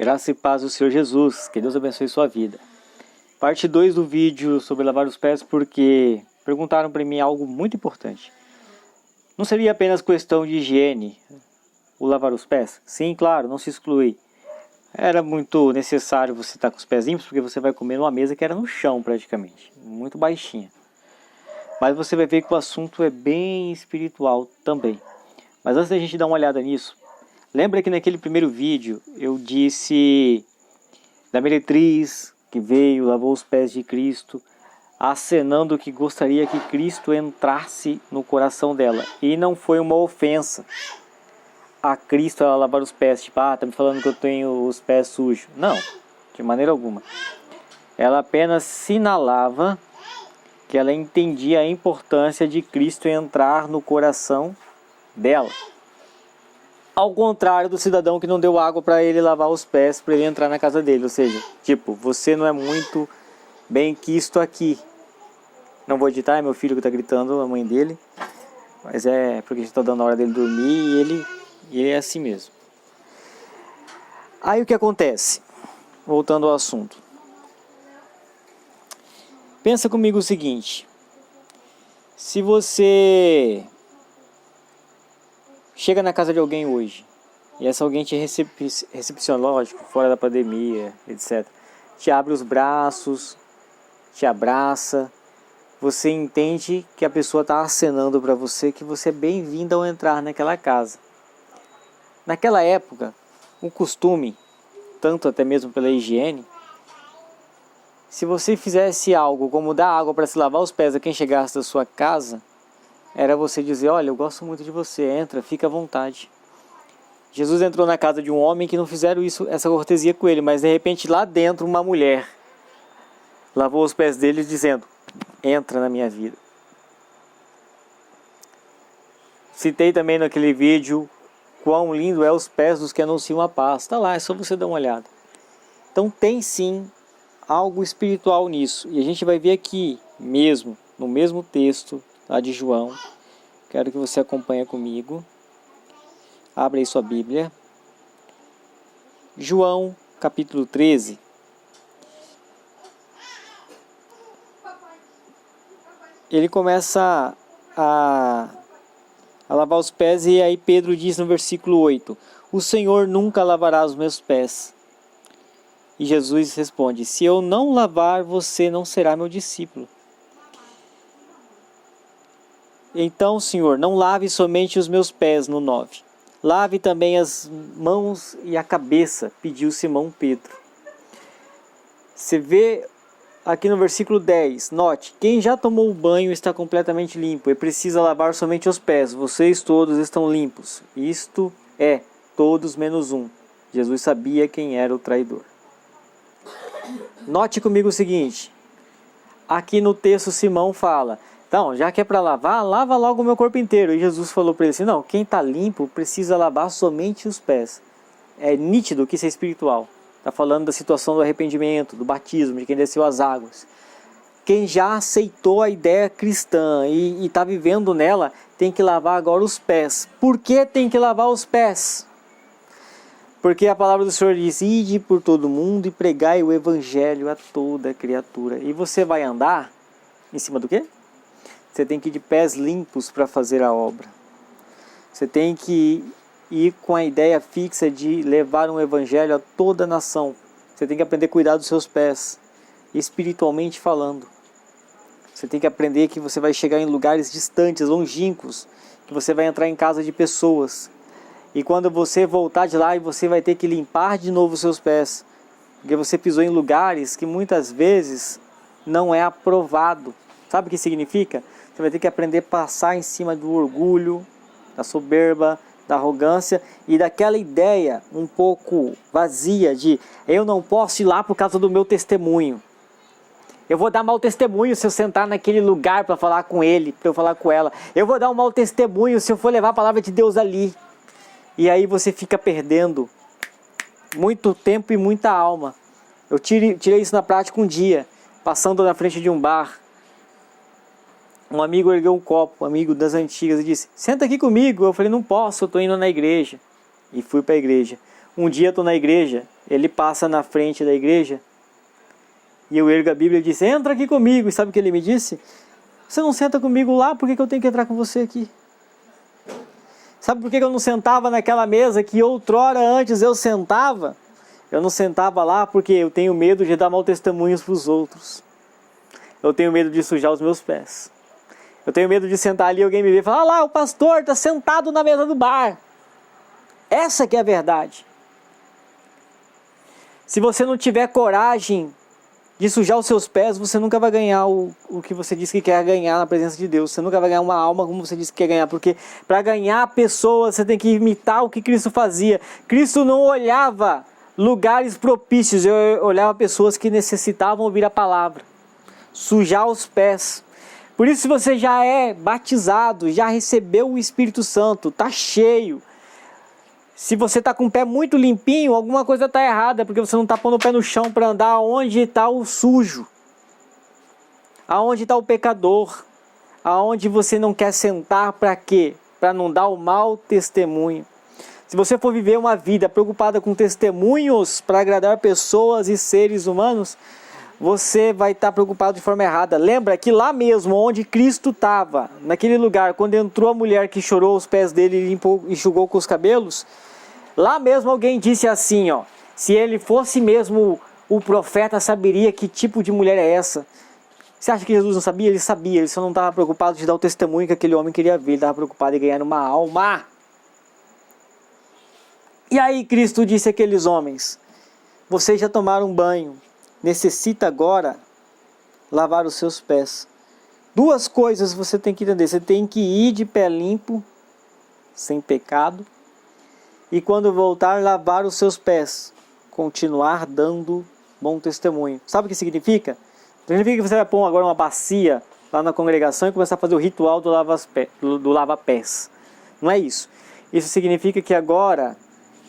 Graça e paz do Senhor Jesus, que Deus abençoe sua vida. Parte 2 do vídeo sobre lavar os pés, porque perguntaram para mim algo muito importante. Não seria apenas questão de higiene o lavar os pés? Sim, claro, não se exclui. Era muito necessário você estar com os pés limpos, porque você vai comer numa mesa que era no chão praticamente, muito baixinha. Mas você vai ver que o assunto é bem espiritual também. Mas antes da gente dar uma olhada nisso, lembra que naquele primeiro vídeo eu disse da meretriz que veio, lavou os pés de Cristo, acenando que gostaria que Cristo entrasse no coração dela. E não foi uma ofensa a Cristo ela lavar os pés, tipo, tá me falando que eu tenho os pés sujos. Não, de maneira alguma. Ela apenas sinalava que ela entendia a importância de Cristo entrar no coração dela. Ao contrário do cidadão que não deu água para ele lavar os pés, para ele entrar na casa dele. Ou seja, tipo, você não é muito bem quisto aqui. Não vou editar, é meu filho que está gritando, a mãe dele. Mas é porque a gente está dando a hora dele dormir e ele é assim mesmo. Aí o que acontece? Voltando ao assunto. Pensa comigo o seguinte. Se você chega na casa de alguém hoje, e essa alguém te recepciona, lógico, fora da pandemia, etc. Te abre os braços, te abraça, você entende que a pessoa está acenando para você que você é bem-vindo ao entrar naquela casa. Naquela época, o costume, tanto até mesmo pela higiene, se você fizesse algo como dar água para se lavar os pés a quem chegasse da sua casa, era você dizer, olha, eu gosto muito de você, entra, fica à vontade. Jesus entrou na casa de um homem que não fizeram isso, essa cortesia com ele, mas de repente lá dentro uma mulher lavou os pés dele dizendo, entra na minha vida. Citei também naquele vídeo quão lindo é os pés dos que anunciam a paz. Está lá, é só você dar uma olhada. Então tem sim algo espiritual nisso. E a gente vai ver aqui mesmo, no mesmo texto lá de João. Quero que você acompanhe comigo. Abre aí sua Bíblia. João, capítulo 13. Ele começa a lavar os pés e aí Pedro diz no versículo 8, o Senhor nunca lavará os meus pés. E Jesus responde, se eu não lavar, você não será meu discípulo. Então, Senhor, não lave somente os meus pés, no 9. Lave também as mãos e a cabeça, pediu Simão Pedro. Você vê aqui no versículo 10, note, quem já tomou o banho está completamente limpo e precisa lavar somente os pés. Vocês todos estão limpos. Isto é, todos menos um. Jesus sabia quem era o traidor. Note comigo o seguinte, aqui no texto Simão fala, então, já que é para lavar, lava logo o meu corpo inteiro. E Jesus falou para ele assim, não, quem está limpo precisa lavar somente os pés. É nítido que isso é espiritual. Está falando da situação do arrependimento, do batismo, de quem desceu as águas. Quem já aceitou a ideia cristã e está vivendo nela, tem que lavar agora os pés. Por que tem que lavar os pés? Porque a palavra do Senhor diz, ide por todo mundo e pregai o evangelho a toda criatura. E você vai andar em cima do quê? Você tem que ir de pés limpos para fazer a obra. Você tem que ir com a ideia fixa de levar um evangelho a toda a nação. Você tem que aprender a cuidar dos seus pés, espiritualmente falando. Você tem que aprender que você vai chegar em lugares distantes, longínquos, que você vai entrar em casa de pessoas. E quando você voltar de lá, você vai ter que limpar de novo os seus pés. Porque você pisou em lugares que muitas vezes não é aprovado. Sabe o que significa? Você vai ter que aprender a passar em cima do orgulho, da soberba, da arrogância e daquela ideia um pouco vazia de eu não posso ir lá por causa do meu testemunho. Eu vou dar mau testemunho se eu sentar naquele lugar para falar com ele, para eu falar com ela. Eu vou dar um mau testemunho se eu for levar a palavra de Deus ali. E aí você fica perdendo muito tempo e muita alma. Eu tirei isso na prática um dia, passando na frente de um bar. Um amigo ergueu um copo, um amigo das antigas, e disse, senta aqui comigo. Eu falei, não posso, eu estou indo na igreja. E fui para a igreja. Um dia eu estou na igreja, ele passa na frente da igreja, e eu ergo a Bíblia e disse, entra aqui comigo. E sabe o que ele me disse? Você não senta comigo lá, por que eu tenho que entrar com você aqui? Sabe por que eu não sentava naquela mesa que outrora antes eu sentava? Eu não sentava lá porque eu tenho medo de dar mau testemunhos para os outros. Eu tenho medo de sujar os meus pés. Eu tenho medo de sentar ali e alguém me ver e falar, lá, o pastor está sentado na mesa do bar. Essa que é a verdade. Se você não tiver coragem de sujar os seus pés, você nunca vai ganhar o que você disse que quer ganhar na presença de Deus. Você nunca vai ganhar uma alma como você disse que quer ganhar. Porque para ganhar pessoas, você tem que imitar o que Cristo fazia. Cristo não olhava lugares propícios, eu olhava pessoas que necessitavam ouvir a palavra. Sujar os pés. Por isso, se você já é batizado, já recebeu o Espírito Santo, está cheio. Se você está com o pé muito limpinho, alguma coisa está errada, porque você não está pondo o pé no chão para andar onde está o sujo. Aonde está o pecador. Aonde você não quer sentar para quê? Para não dar o mau testemunho. Se você for viver uma vida preocupada com testemunhos para agradar pessoas e seres humanos, você vai estar preocupado de forma errada. Lembra que lá mesmo, onde Cristo estava, naquele lugar, quando entrou a mulher que chorou aos pés dele e limpou, enxugou com os cabelos, lá mesmo alguém disse assim, ó, se ele fosse mesmo o profeta, saberia que tipo de mulher é essa. Você acha que Jesus não sabia? Ele sabia, ele só não estava preocupado de dar o testemunho que aquele homem queria ver, ele estava preocupado em ganhar uma alma. E aí Cristo disse àqueles homens, vocês já tomaram banho, necessita agora lavar os seus pés. Duas coisas você tem que entender, você tem que ir de pé limpo, sem pecado, e quando voltar, lavar os seus pés, continuar dando bom testemunho. Sabe o que significa? Significa que você vai pôr agora uma bacia lá na congregação e começar a fazer o ritual do lava-pés. Não é isso. Isso significa que agora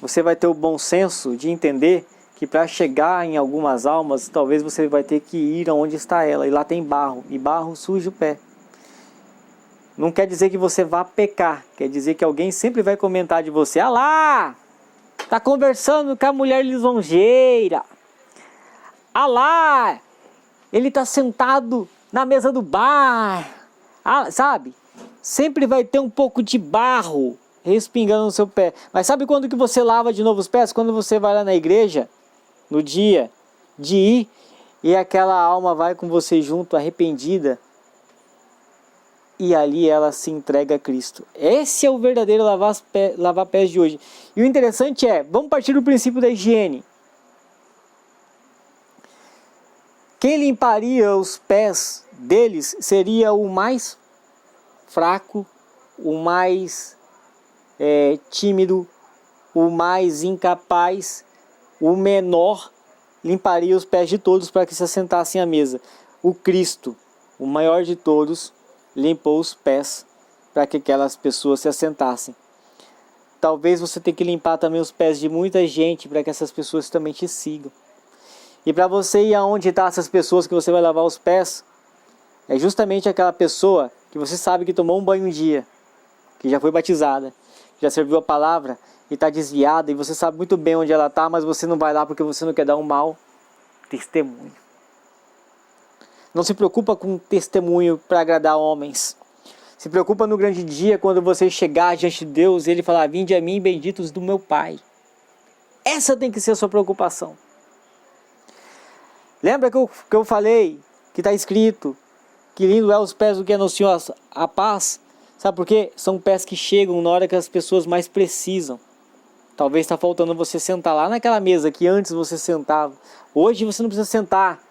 você vai ter o bom senso de entender que para chegar em algumas almas, talvez você vai ter que ir aonde está ela, e lá tem barro, e barro suja o pé. Não quer dizer que você vá pecar, quer dizer que alguém sempre vai comentar de você, ah lá, tá conversando com a mulher lisonjeira, ah lá, ele tá sentado na mesa do bar, ah, sabe? Sempre vai ter um pouco de barro respingando no seu pé. Mas sabe quando que você lava de novo os pés? Quando você vai lá na igreja, no dia de ir, e aquela alma vai com você junto, arrependida, e ali ela se entrega a Cristo. Esse é o verdadeiro lavar pés de hoje. E o interessante é, vamos partir do princípio da higiene. Quem limparia os pés deles seria o mais fraco, o mais tímido, o mais incapaz, o menor, limparia os pés de todos para que se assentassem à mesa. O Cristo, o maior de todos, limpou os pés para que aquelas pessoas se assentassem. Talvez você tenha que limpar também os pés de muita gente para que essas pessoas também te sigam. E para você ir aonde estão essas pessoas que você vai lavar os pés, é justamente aquela pessoa que você sabe que tomou um banho um dia, que já foi batizada, já serviu a palavra e está desviada, e você sabe muito bem onde ela está, mas você não vai lá porque você não quer dar um mau testemunho. Não se preocupa com testemunho para agradar homens. Se preocupa no grande dia, quando você chegar diante de Deus e Ele falar, vinde a mim, benditos do meu Pai. Essa tem que ser a sua preocupação. Lembra que eu falei, que está escrito, que lindo é os pés do que anunciam a paz? Sabe por quê? São pés que chegam na hora que as pessoas mais precisam. Talvez está faltando você sentar lá naquela mesa que antes você sentava. Hoje você não precisa sentar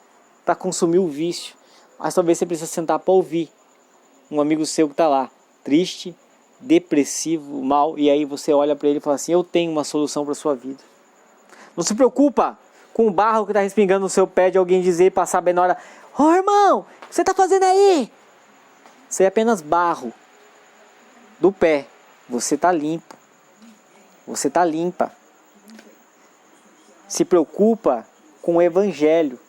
para consumir o vício, mas talvez você precisa sentar para ouvir um amigo seu que está lá, triste, depressivo, mal, e aí você olha para ele e fala assim, eu tenho uma solução para a sua vida. Não se preocupa com o barro que está respingando no seu pé de alguém dizer e passar bem na hora, ô irmão, o que você está fazendo aí? Isso é apenas barro do pé, você está limpo, você está limpa. Se preocupa com o evangelho.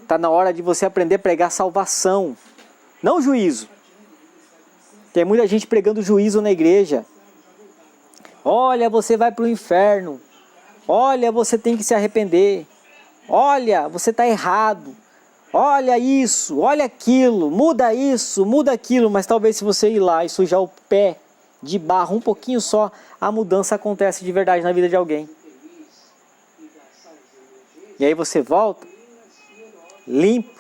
Está na hora de você aprender a pregar salvação, não juízo. Tem muita gente pregando juízo na igreja. Olha, você vai para o inferno. Olha, você tem que se arrepender. Olha, você está errado. Olha isso, olha aquilo, muda isso, muda aquilo. Mas talvez se você ir lá e sujar o pé de barro um pouquinho só, a mudança acontece de verdade na vida de alguém. E aí você volta, limpo,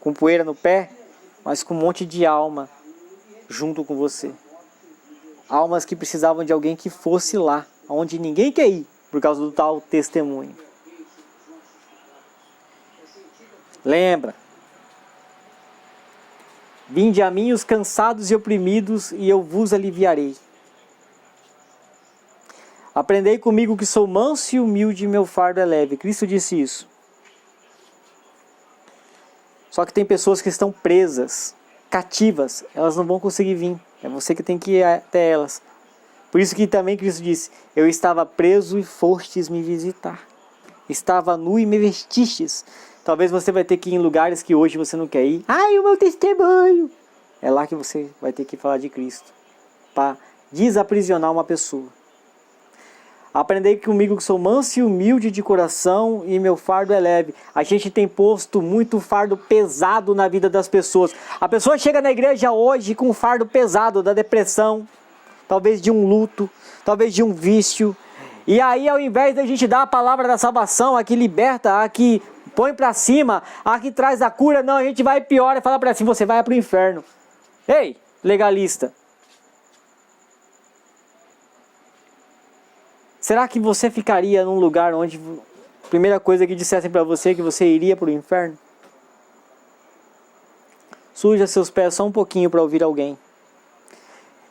com poeira no pé, mas com um monte de alma junto com você. Almas que precisavam de alguém que fosse lá, onde ninguém quer ir, por causa do tal testemunho. Lembra? Vinde a mim os cansados e oprimidos, e eu vos aliviarei. Aprendei comigo que sou manso e humilde, e meu fardo é leve. Cristo disse isso. Só que tem pessoas que estão presas, cativas, elas não vão conseguir vir. É você que tem que ir até elas. Por isso que também Cristo disse, eu estava preso e fostes me visitar. Estava nu e me vestistes. Talvez você vai ter que ir em lugares que hoje você não quer ir. Ai, o meu testemunho! É lá que você vai ter que falar de Cristo. Para desaprisionar uma pessoa. Aprendei comigo que sou manso e humilde de coração e meu fardo é leve. A gente tem posto muito fardo pesado na vida das pessoas. A pessoa chega na igreja hoje com um fardo pesado da depressão, talvez de um luto, talvez de um vício. E aí, ao invés da gente dar a palavra da salvação, a que liberta, a que põe pra cima, a que traz a cura, não, a gente vai pior e fala pra assim, você vai pro inferno. Ei, legalista. Será que você ficaria num lugar onde a primeira coisa que dissessem pra você é que você iria pro inferno? Suja seus pés só um pouquinho para ouvir alguém.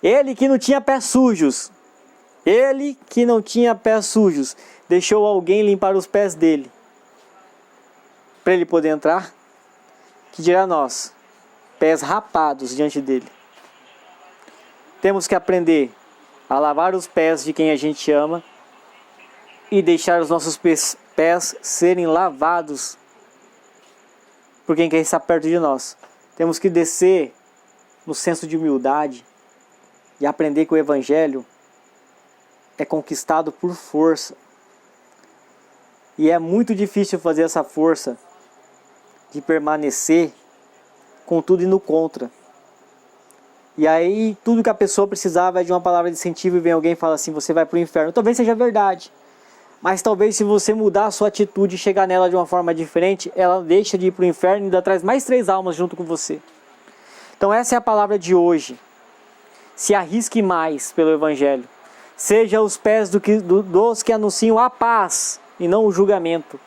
Ele que não tinha pés sujos, deixou alguém limpar os pés dele, para ele poder entrar, que dirá nós, pés rapados diante dele. Temos que aprender a lavar os pés de quem a gente ama e deixar os nossos pés serem lavados por quem quer estar perto de nós. Temos que descer no senso de humildade e aprender que o Evangelho é conquistado por força. E é muito difícil fazer essa força de permanecer com tudo indo contra. E aí tudo que a pessoa precisava é de uma palavra de incentivo e vem alguém e fala assim, você vai para o inferno. Talvez seja verdade. Mas talvez se você mudar a sua atitude e chegar nela de uma forma diferente, ela deixa de ir para o inferno e ainda traz mais 3 almas junto com você. Então essa é a palavra de hoje. Se arrisque mais pelo Evangelho. Seja os pés dos que anunciam a paz e não o julgamento.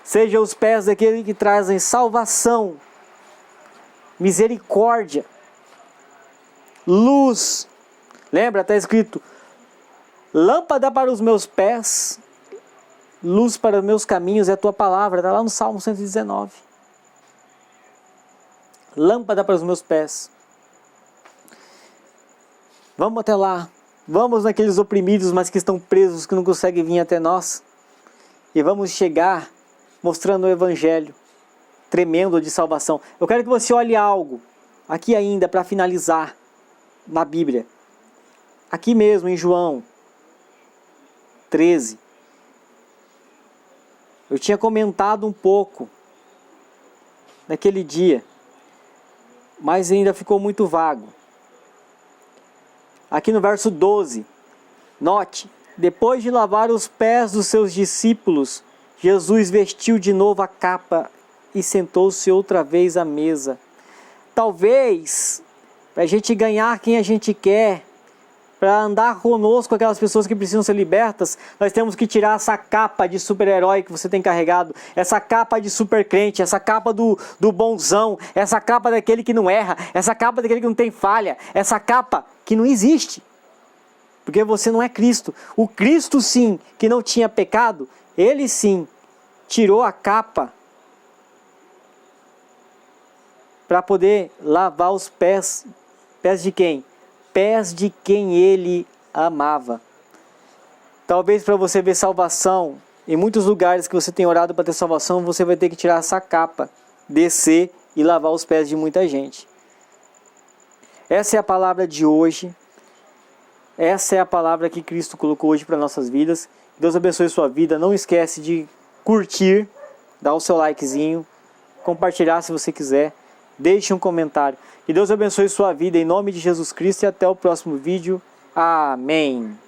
Seja os pés daqueles que trazem salvação, misericórdia, luz. Lembra, está escrito, lâmpada para os meus pés, luz para os meus caminhos é a tua palavra. Está lá no Salmo 119. Lâmpada para os meus pés. Vamos até lá. Vamos naqueles oprimidos, mas que estão presos, que não conseguem vir até nós. E vamos chegar mostrando o Evangelho tremendo de salvação. Eu quero que você olhe algo aqui ainda para finalizar na Bíblia. Aqui mesmo em João 13. Eu tinha comentado um pouco naquele dia, mas ainda ficou muito vago. Aqui no verso 12, note, depois de lavar os pés dos seus discípulos, Jesus vestiu de novo a capa e sentou-se outra vez à mesa. Talvez, para a gente ganhar quem a gente quer, para andar conosco aquelas pessoas que precisam ser libertas, nós temos que tirar essa capa de super-herói que você tem carregado, essa capa de super-crente, essa capa do bonzão, essa capa daquele que não erra, essa capa daquele que não tem falha, essa capa que não existe, porque você não é Cristo. O Cristo sim, que não tinha pecado, ele sim tirou a capa para poder lavar os pés. Pés de quem? Pés de quem ele amava. Talvez para você ver salvação, em muitos lugares que você tem orado para ter salvação, você vai ter que tirar essa capa, descer e lavar os pés de muita gente. Essa é a palavra de hoje. Essa é a palavra que Cristo colocou hoje para nossas vidas. Deus abençoe sua vida. Não esquece de curtir, dar o seu likezinho, compartilhar se você quiser. Deixe um comentário. Que Deus abençoe sua vida em nome de Jesus Cristo e até o próximo vídeo. Amém.